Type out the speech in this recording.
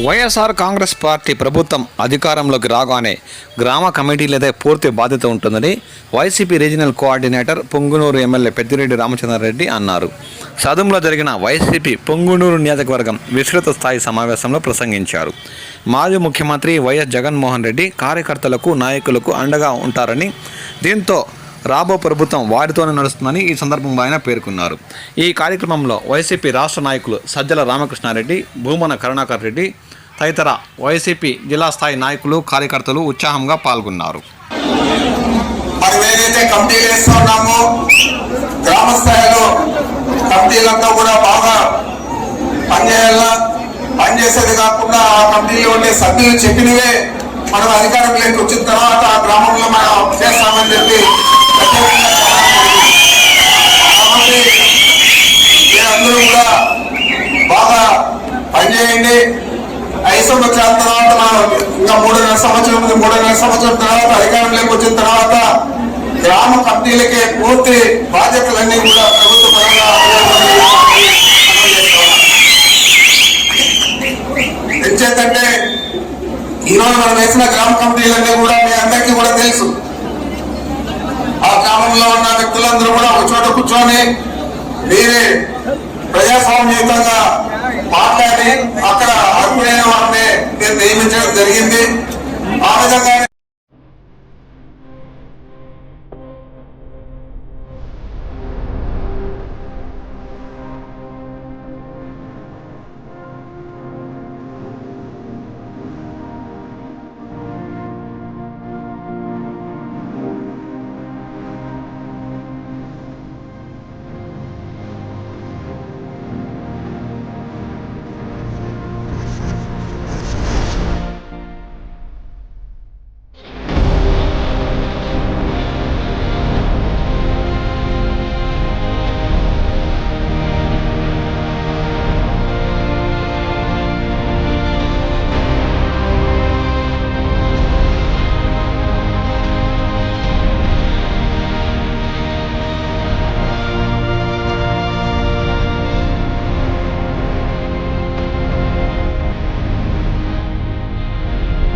YSR Congress party ప్రభుత్వం అధికారంలోకి రాగానే గ్రామ కమిటీలదే పూర్తి బాధ్యత ఉంటుందని YCP regional coordinator Punganur MLA Peddireddy Ramachandra Reddy అన్నారు. సదుంలో జరిగిన వైసీపీ పొంగునూరు నియోజకవర్గం విస్తృత స్థాయి సమావేశంలో ప్రసంగించారు. మాజీ ముఖ్యమంత్రి వైఎస్ జగన్మోహన్ రెడ్డి కార్యకర్తలకు, నాయకులకు అండగా ఉంటారని, దీంతో రాబో ప్రభుత్వం వారితోనే నడుస్తుందని ఈ సందర్భంగా ఆయన పేర్కొన్నారు. ఈ కార్యక్రమంలో వైసీపీ రాష్ట్ర నాయకులు సజ్జల రామకృష్ణారెడ్డి, భూమన కరుణాకర్ రెడ్డి తదితర వైసీపీ జిల్లా స్థాయి నాయకులు, కార్యకర్తలు ఉత్సాహంగా పాల్గొన్నారు. మరి ఏదైతే కమిటీలు వేస్తున్నామో గ్రామ స్థాయిలో కమిటీలంతా కూడా బాగా పనిచేయాలా, పనిచేసేది కాకుండా ఆ కమిటీలో ఉండే సభ్యులు చెప్పినవే మనం అధికారంలోకి వచ్చిన తర్వాత ఆ గ్రామంలో మనం చేస్తామని చెప్పి కాబట్టి మీరందరూ కూడా బాగా పనిచేయండి. 5 సంవత్సరాల తర్వాత మనం ఇంకా 3.5 సంవత్సరం తర్వాత అధికారంలోకి వచ్చిన తర్వాత గ్రామ కమిటీలకే పూర్తి బాధ్యతలన్నీ కూడా ప్రభుత్వ పరంగా ఎంచేతంటే ఈరోజు మనం వేసిన గ్రామ కమిటీలన్నీ కూడా మీ అందరికీ కూడా తెలుసు. ఆ గ్రామంలో ఉన్న వ్యక్తులందరూ కూడా ఒక చోట కూర్చొని మీరే ప్రజాస్వామ్యయుతంగా మాట్లాడి అక్కడ అర్హులైన వారిని నియమించడం జరిగింది. ఆ విధంగా